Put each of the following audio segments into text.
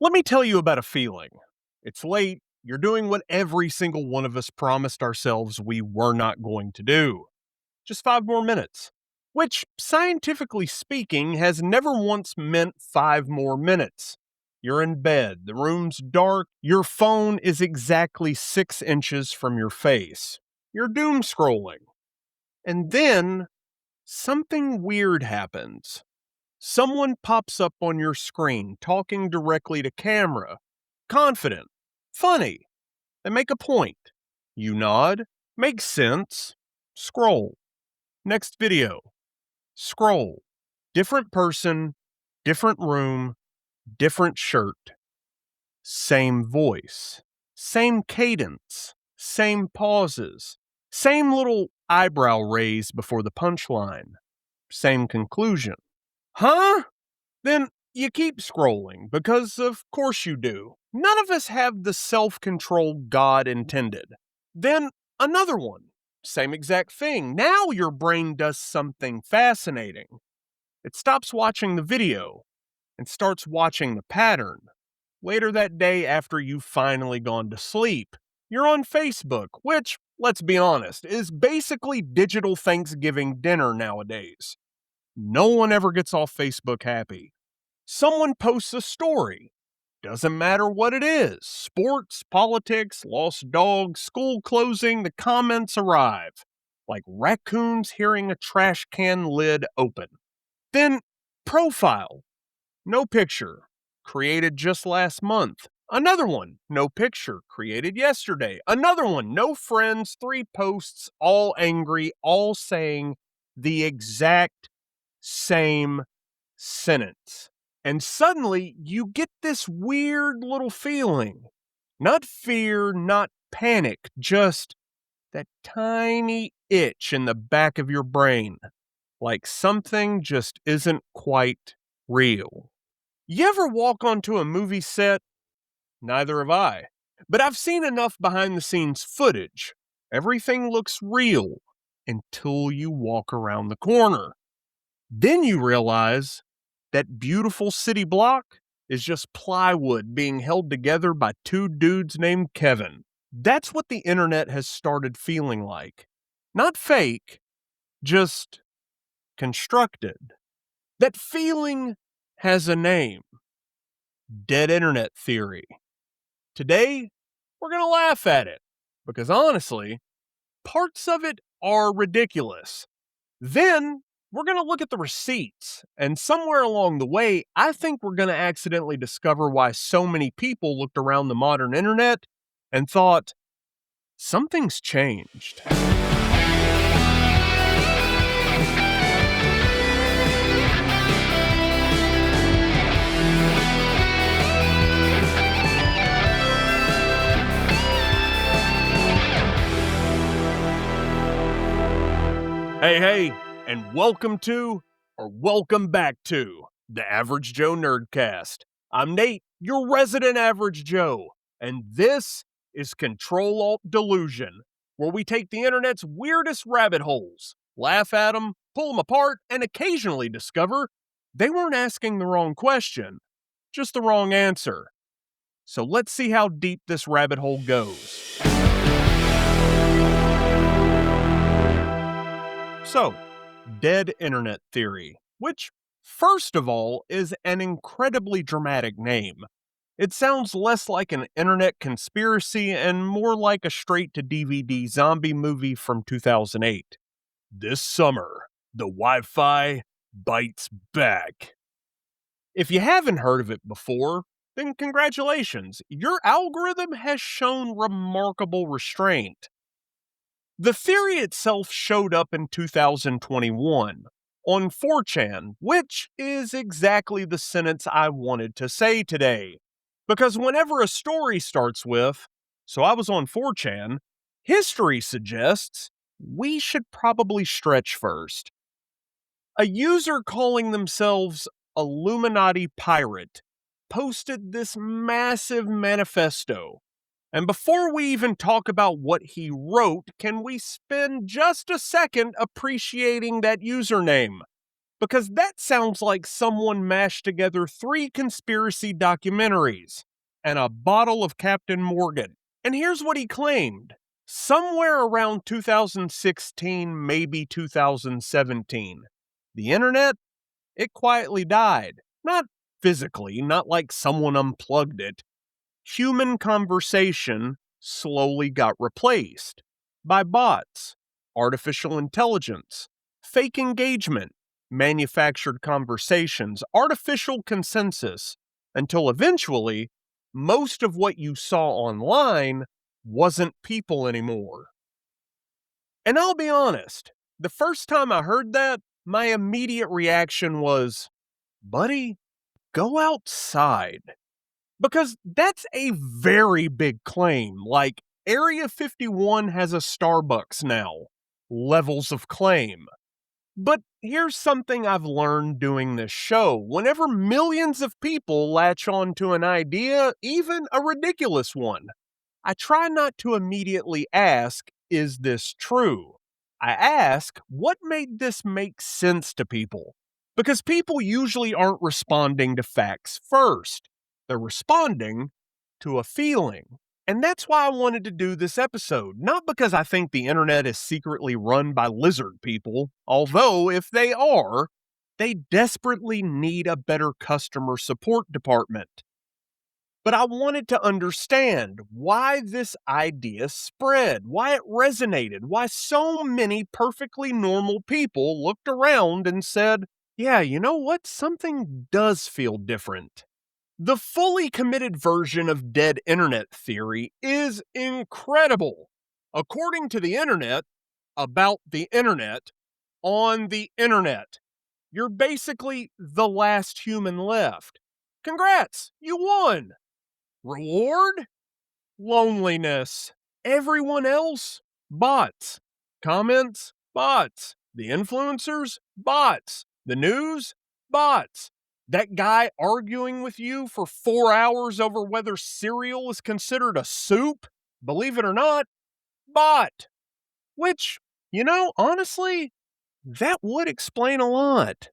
Let me tell you about a feeling. It's late, you're doing what every single one of us promised ourselves we were not going to do. Just 5 more minutes. Which, scientifically speaking, has never once meant 5 more minutes. You're in bed, the room's dark, your phone is exactly 6 inches from your face. You're doom scrolling. And then, something weird happens. Someone pops up on your screen talking directly to camera. Confident. Funny. They make a point. You nod. Makes sense. Scroll. Next video. Scroll. Different person, different room, different shirt. Same voice. Same cadence. Same pauses. Same little eyebrow raise before the punchline. Same conclusion. Huh? Then you keep scrolling, because of course you do. None of us have the self-control God intended. Then another one. Same exact thing. Now your brain does something fascinating. It stops watching the video and starts watching the pattern. Later that day, after you've finally gone to sleep, you're on Facebook, which, let's be honest, is basically digital Thanksgiving dinner nowadays. No one ever gets off Facebook happy. Someone posts a story. Doesn't matter what it is. Sports, politics, lost dogs, school closing, the comments arrive. Like raccoons hearing a trash can lid open. Then, profile. No picture. Created just last month. Another one. No picture. Created yesterday. Another one. No friends. 3 posts. All angry. All saying the exact same sentence. And suddenly, you get this weird little feeling. Not fear, not panic, just that tiny itch in the back of your brain. Like something just isn't quite real. You ever walk onto a movie set? Neither have I. But I've seen enough behind-the-scenes footage. Everything looks real until you walk around the corner. Then you realize that beautiful city block is just plywood being held together by 2 dudes named Kevin. That's what the internet has started feeling like. Not fake, just constructed. That feeling has a name. Dead internet theory. Today, we're going to laugh at it, because honestly, parts of it are ridiculous. Then, we're going to look at the receipts, and somewhere along the way, I think we're going to accidentally discover why so many people looked around the modern internet and thought, something's changed. Hey, and welcome to, or welcome back to, the Average Joe Nerdcast. I'm Nate, your resident Average Joe, and this is Ctrl Alt Delusion, where we take the internet's weirdest rabbit holes, laugh at them, pull them apart, and occasionally discover they weren't asking the wrong question, just the wrong answer. So let's see how deep this rabbit hole goes. So, dead internet theory, which, first of all, is an incredibly dramatic name. It sounds less like an internet conspiracy and more like a straight-to-DVD zombie movie from 2008. This summer, the Wi-Fi bites back. If you haven't heard of it before, then congratulations, your algorithm has shown remarkable restraint. The theory itself showed up in 2021 on 4chan, which is exactly the sentence I wanted to say today. Because whenever a story starts with, "So I was on 4chan," history suggests we should probably stretch first. A user calling themselves Illuminati Pirate posted this massive manifesto. And before we even talk about what he wrote, can we spend just a second appreciating that username? Because that sounds like someone mashed together 3 conspiracy documentaries and a bottle of Captain Morgan. And here's what he claimed. Somewhere around 2016, maybe 2017, the internet, it quietly died. Not physically, not like someone unplugged it. Human conversation slowly got replaced by bots, artificial intelligence, fake engagement, manufactured conversations, artificial consensus, until eventually, most of what you saw online wasn't people anymore. And I'll be honest, the first time I heard that, my immediate reaction was, buddy, go outside. Because that's a very big claim. Like, Area 51 has a Starbucks now. Levels of claim. But here's something I've learned doing this show. Whenever millions of people latch on to an idea, even a ridiculous one, I try not to immediately ask, is this true? I ask, what made this make sense to people? Because people usually aren't responding to facts first. They're responding to a feeling. And that's why I wanted to do this episode. Not because I think the internet is secretly run by lizard people, although if they are, they desperately need a better customer support department. But I wanted to understand why this idea spread, why it resonated, why so many perfectly normal people looked around and said, yeah, you know what? Something does feel different. The fully committed version of dead internet theory is incredible. According to the internet, about the internet, on the internet, you're basically the last human left. Congrats, you won. Reward? Loneliness. Everyone else? Bots. Comments? Bots. The influencers? Bots. The news? Bots. That guy arguing with you for 4 hours over whether cereal is considered a soup? Believe it or not, bot. Which, honestly, that would explain a lot.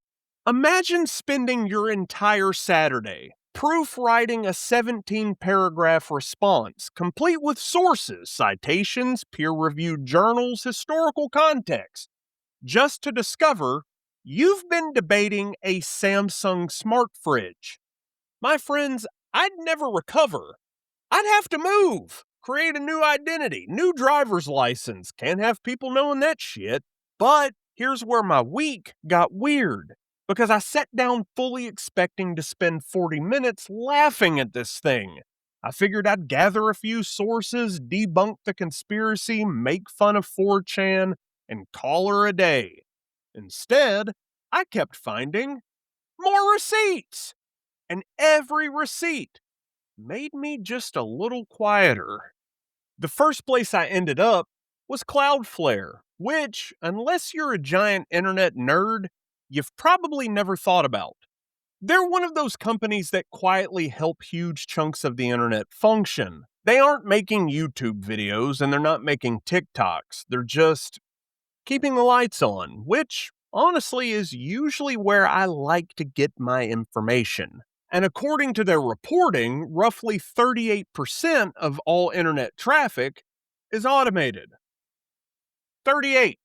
Imagine spending your entire Saturday proofwriting a 17-paragraph response, complete with sources, citations, peer-reviewed journals, historical context, just to discover you've been debating a Samsung smart fridge. My friends, I'd never recover. I'd have to move, create a new identity, new driver's license. Can't have people knowing that shit. But here's where my week got weird. Because I sat down fully expecting to spend 40 minutes laughing at this thing. I figured I'd gather a few sources, debunk the conspiracy, make fun of 4chan, and call her a day. Instead, I kept finding more receipts. And every receipt made me just a little quieter. The first place I ended up was Cloudflare, which, unless you're a giant internet nerd, you've probably never thought about. They're one of those companies that quietly help huge chunks of the internet function. They aren't making YouTube videos and they're not making TikToks. They're just keeping the lights on, which honestly is usually where I like to get my information. And according to their reporting, roughly 38% of all internet traffic is automated. 38.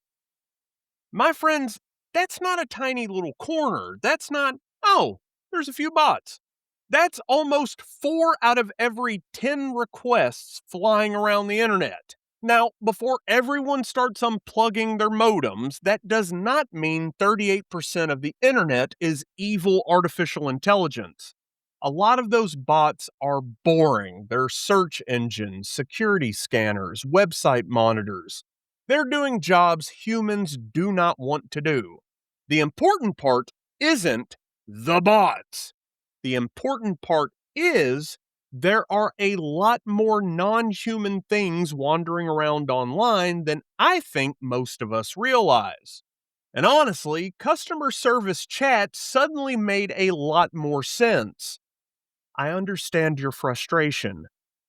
My friends, that's not a tiny little corner. That's not, oh, there's a few bots. That's almost 4 out of every 10 requests flying around the internet. Now, before everyone starts unplugging their modems, that does not mean 38% of the internet is evil artificial intelligence. A lot of those bots are boring. They're search engines, security scanners, website monitors. They're doing jobs humans do not want to do. The important part isn't the bots. The important part is there are a lot more non-human things wandering around online than I think most of us realize. And honestly, customer service chat suddenly made a lot more sense. I understand your frustration.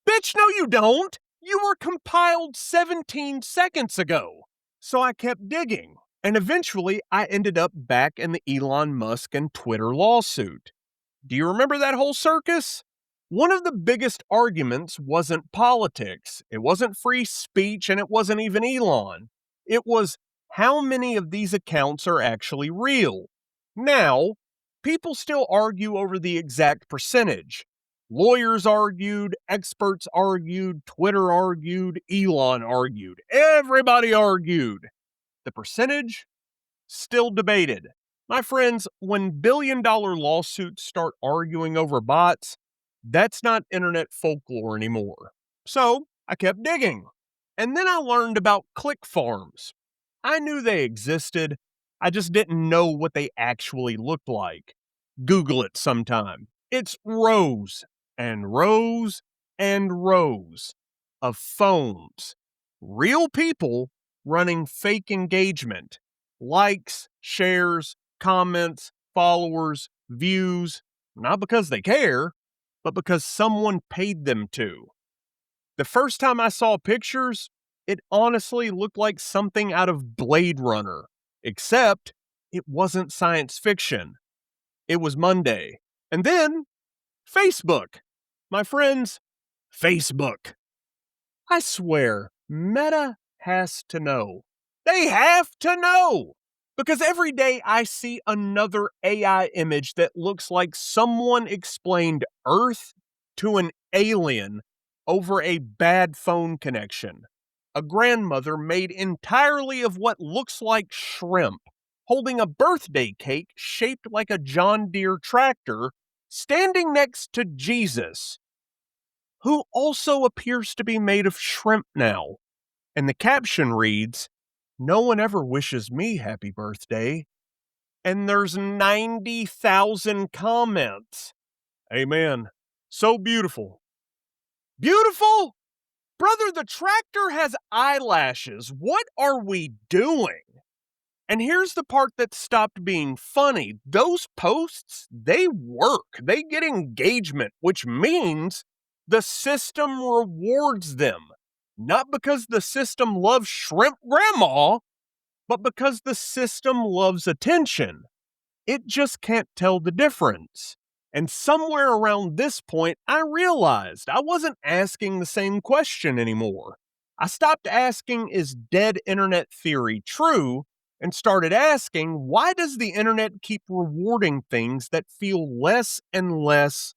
Bitch, no you don't! You were compiled 17 seconds ago. So I kept digging. And eventually, I ended up back in the Elon Musk and Twitter lawsuit. Do you remember that whole circus? One of the biggest arguments wasn't politics, it wasn't free speech, and it wasn't even Elon. It was how many of these accounts are actually real. Now, people still argue over the exact percentage. Lawyers argued, experts argued, Twitter argued, Elon argued. Everybody argued. The percentage? Still debated. My friends, when billion-dollar lawsuits start arguing over bots, that's not internet folklore anymore. So, I kept digging. And then I learned about click farms. I knew they existed, I just didn't know what they actually looked like. Google it sometime. It's rows and rows and rows of phones. Real people running fake engagement. Likes, shares, comments, followers, views, not because they care, but because someone paid them to. The first time I saw pictures, it honestly looked like something out of Blade Runner, except it wasn't science fiction. It was Monday. And then, Facebook. My friends, Facebook. I swear, Meta has to know. They have to know! Because every day I see another AI image that looks like someone explained Earth to an alien over a bad phone connection. A grandmother made entirely of what looks like shrimp, holding a birthday cake shaped like a John Deere tractor, standing next to Jesus, who also appears to be made of shrimp now. And the caption reads, "No one ever wishes me happy birthday." And there's 90,000 comments. Amen. So beautiful. Beautiful? Brother, the tractor has eyelashes. What are we doing? And here's the part that stopped being funny. Those posts, they work. They get engagement, which means the system rewards them. Not because the system loves shrimp grandma, but because the system loves attention. It just can't tell the difference. And somewhere around this point, I realized I wasn't asking the same question anymore. I stopped asking, is dead internet theory true? And started asking, why does the internet keep rewarding things that feel less and less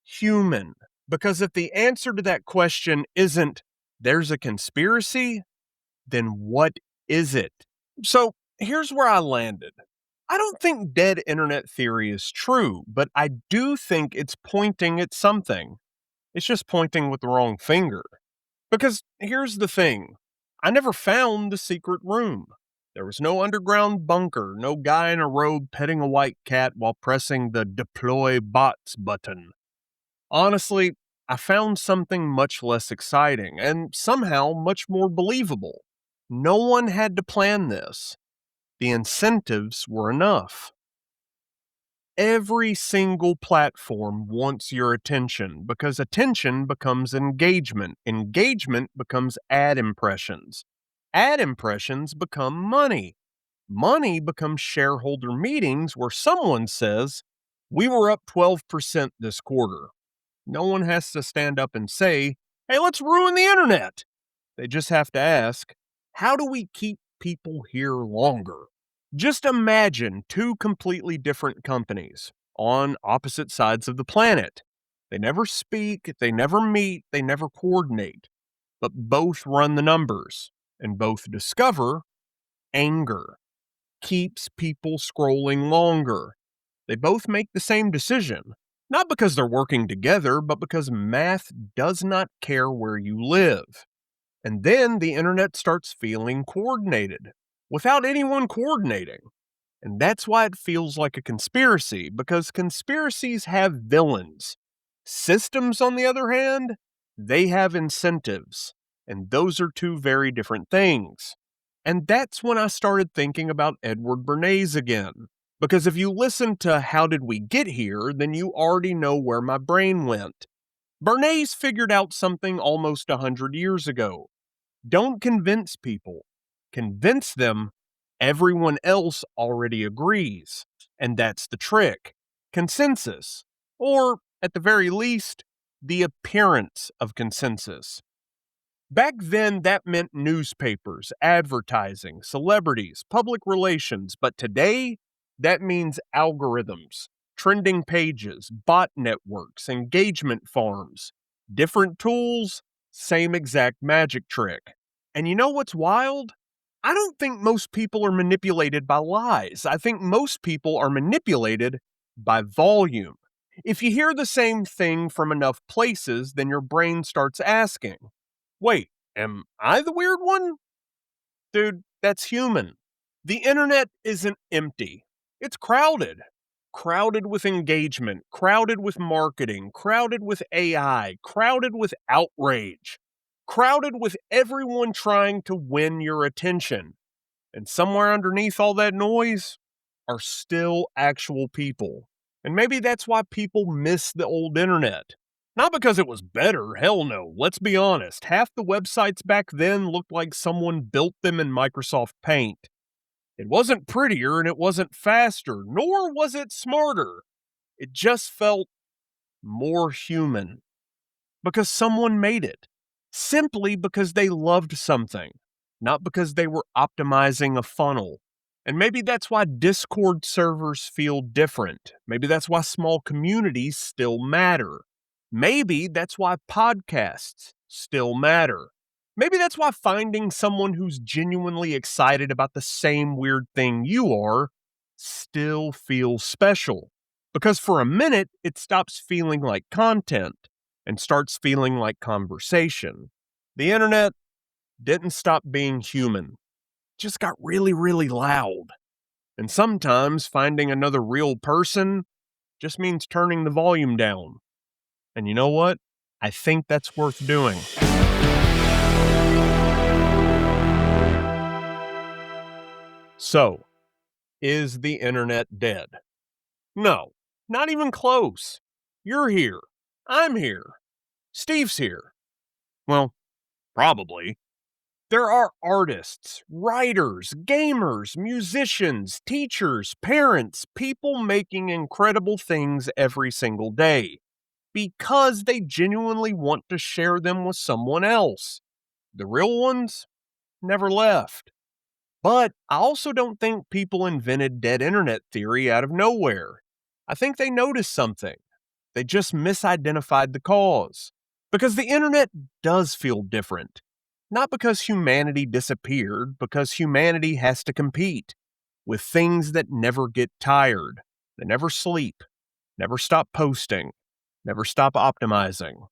human? Because if the answer to that question isn't, there's a conspiracy, then what is it? So here's where I landed. I don't think dead internet theory is true, but I do think it's pointing at something. It's just pointing with the wrong finger. Because here's the thing, I never found the secret room. There was no underground bunker, no guy in a robe petting a white cat while pressing the deploy bots button. Honestly, I found something much less exciting and somehow much more believable. No one had to plan this. The incentives were enough. Every single platform wants your attention because attention becomes engagement. Engagement becomes ad impressions. Ad impressions become money. Money becomes shareholder meetings where someone says, "We were up 12% this quarter." No one has to stand up and say, "Hey, let's ruin the internet." They just have to ask, how do we keep people here longer? Just imagine two completely different companies on opposite sides of the planet. They never speak, they never meet, they never coordinate, but both run the numbers and both discover anger keeps people scrolling longer. They both make the same decision, not because they're working together, but because math does not care where you live. And then the internet starts feeling coordinated without anyone coordinating. And that's why it feels like a conspiracy, because conspiracies have villains. Systems, on the other hand, they have incentives. And those are two very different things. And that's when I started thinking about Edward Bernays again. Because if you listen to How Did We Get Here, then you already know where my brain went. Bernays figured out something almost 100 years ago. Don't convince people. Convince them Everyone else already agrees. And that's the trick. Consensus. Or, at the very least, the appearance of consensus. Back then, that meant newspapers, advertising, celebrities, public relations. But today, that means algorithms, trending pages, bot networks, engagement farms. Different tools, same exact magic trick. And you know what's wild? I don't think most people are manipulated by lies. I think most people are manipulated by volume. If you hear the same thing from enough places, then your brain starts asking, wait, am I the weird one? Dude, that's human. The internet isn't empty. It's crowded. Crowded with engagement, crowded with marketing, crowded with AI, crowded with outrage, crowded with everyone trying to win your attention. And somewhere underneath all that noise are still actual people. And maybe that's why people miss the old internet. Not because it was better, hell no. Let's be honest. Half the websites back then looked like someone built them in Microsoft Paint. It wasn't prettier and it wasn't faster, nor was it smarter. It just felt more human because someone made it, simply because they loved something, not because they were optimizing a funnel. And maybe that's why Discord servers feel different. Maybe that's why small communities still matter. Maybe that's why podcasts still matter. Maybe that's why finding someone who's genuinely excited about the same weird thing you are still feels special. Because for a minute, it stops feeling like content and starts feeling like conversation. The internet didn't stop being human, it just got really, really loud. And sometimes finding another real person just means turning the volume down. And you know what? I think that's worth doing. So, is the internet dead? No, not even close. You're here. I'm here. Steve's here. Well, probably. There are artists, writers, gamers, musicians, teachers, parents, people making incredible things every single day because they genuinely want to share them with someone else. The real ones never left. But I also don't think people invented dead internet theory out of nowhere. I think they noticed something. They just misidentified the cause. Because the internet does feel different. Not because humanity disappeared, because humanity has to compete with things that never get tired, that never sleep, never stop posting, never stop optimizing.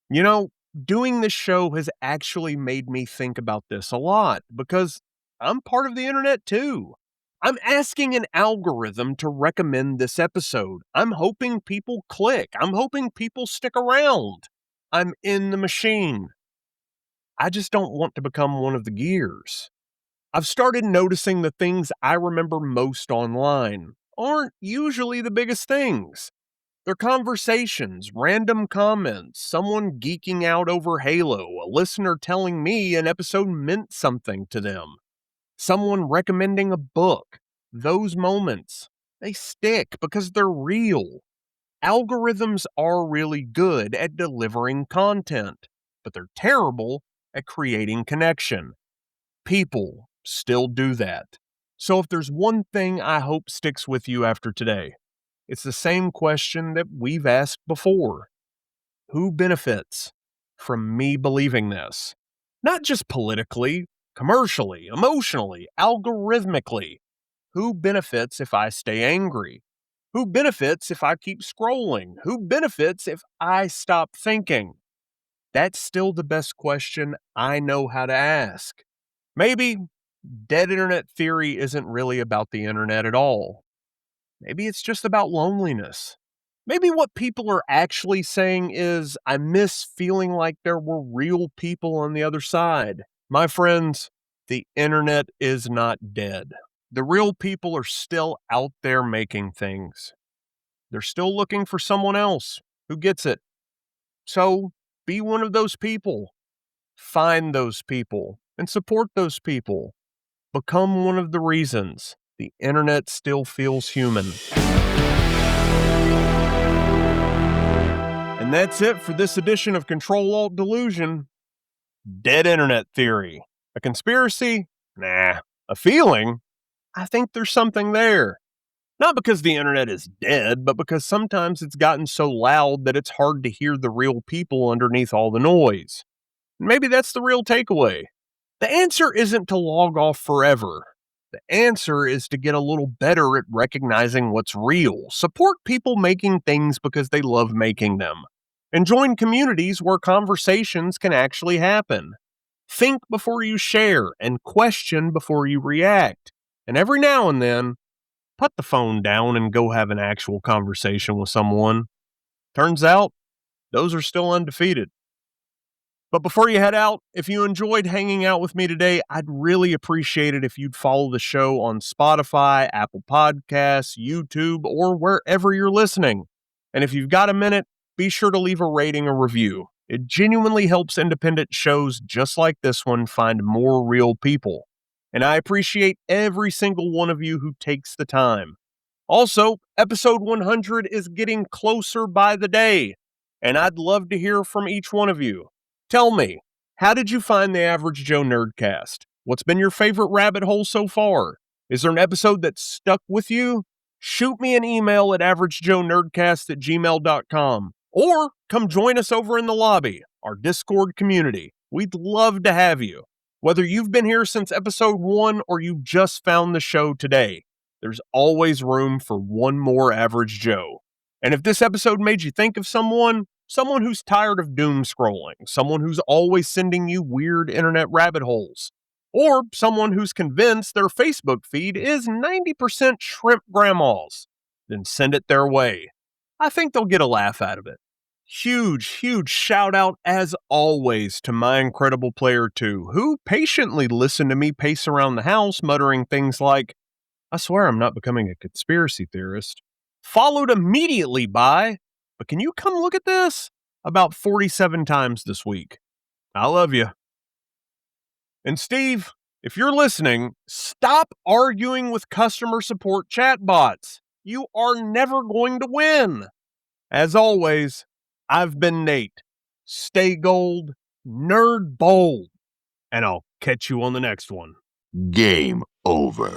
You know, doing this show has actually made me think about this a lot because I'm part of the internet too. I'm asking an algorithm to recommend this episode. I'm hoping people click. I'm hoping people stick around. I'm in the machine. I just don't want to become one of the gears. I've started noticing the things I remember most online aren't usually the biggest things. They're conversations, random comments, someone geeking out over Halo, a listener telling me an episode meant something to them, someone recommending a book. Those moments, they stick because they're real. Algorithms are really good at delivering content, but they're terrible at creating connection. People still do that. So if there's one thing I hope sticks with you after today, it's the same question that we've asked before. Who benefits from me believing this? Not just politically, commercially, emotionally, algorithmically. Who benefits if I stay angry? Who benefits if I keep scrolling? Who benefits if I stop thinking? That's still the best question I know how to ask. Maybe dead internet theory isn't really about the internet at all. Maybe it's just about loneliness. Maybe what people are actually saying is, I miss feeling like there were real people on the other side. My friends, the internet is not dead. The real people are still out there making things. They're still looking for someone else who gets it. So be one of those people. Find those people and support those people. become one of the reasons the internet still feels human. And that's it for this edition of Ctrl Alt Delusion. Dead internet theory. A conspiracy? Nah. A feeling? I think there's something there. Not because the internet is dead, but because sometimes it's gotten so loud that it's hard to hear the real people underneath all the noise. Maybe that's the real takeaway. The answer isn't to log off forever. The answer is to get a little better at recognizing what's real, support people making things because they love making them, and join communities where conversations can actually happen. Think before you share and question before you react. And every now and then, put the phone down and go have an actual conversation with someone. Turns out, those are still undefeated. But before you head out, if you enjoyed hanging out with me today, I'd really appreciate it if you'd follow the show on Spotify, Apple Podcasts, YouTube, or wherever you're listening. And if you've got a minute, be sure to leave a rating or review. It genuinely helps independent shows just like this one find more real people. And I appreciate every single one of you who takes the time. Also, episode 100 is getting closer by the day, and I'd love to hear from each one of you. Tell me, how did you find the Average Joe Nerdcast? What's been your favorite rabbit hole so far? Is there an episode that stuck with you? Shoot me an email at averagejoenerdcast@gmail.com, or come join us over in the lobby, our Discord community. We'd love to have you. Whether you've been here since episode 1 or you just found the show today, there's always room for one more Average Joe. And if this episode made you think of someone who's tired of doom scrolling, someone who's always sending you weird internet rabbit holes, or someone who's convinced their Facebook feed is 90% shrimp grandmas, then send it their way. I think they'll get a laugh out of it. Huge shout out as always to my incredible player 2, who patiently listened to me pace around the house muttering things like, "I swear I'm not becoming a conspiracy theorist," followed immediately by, "But can you come look at this?" about 47 times this week. I love you. And Steve, if you're listening, stop arguing with customer support chatbots. You are never going to win. As always, I've been Nate. Stay gold, nerd bold, and I'll catch you on the next one. Game over.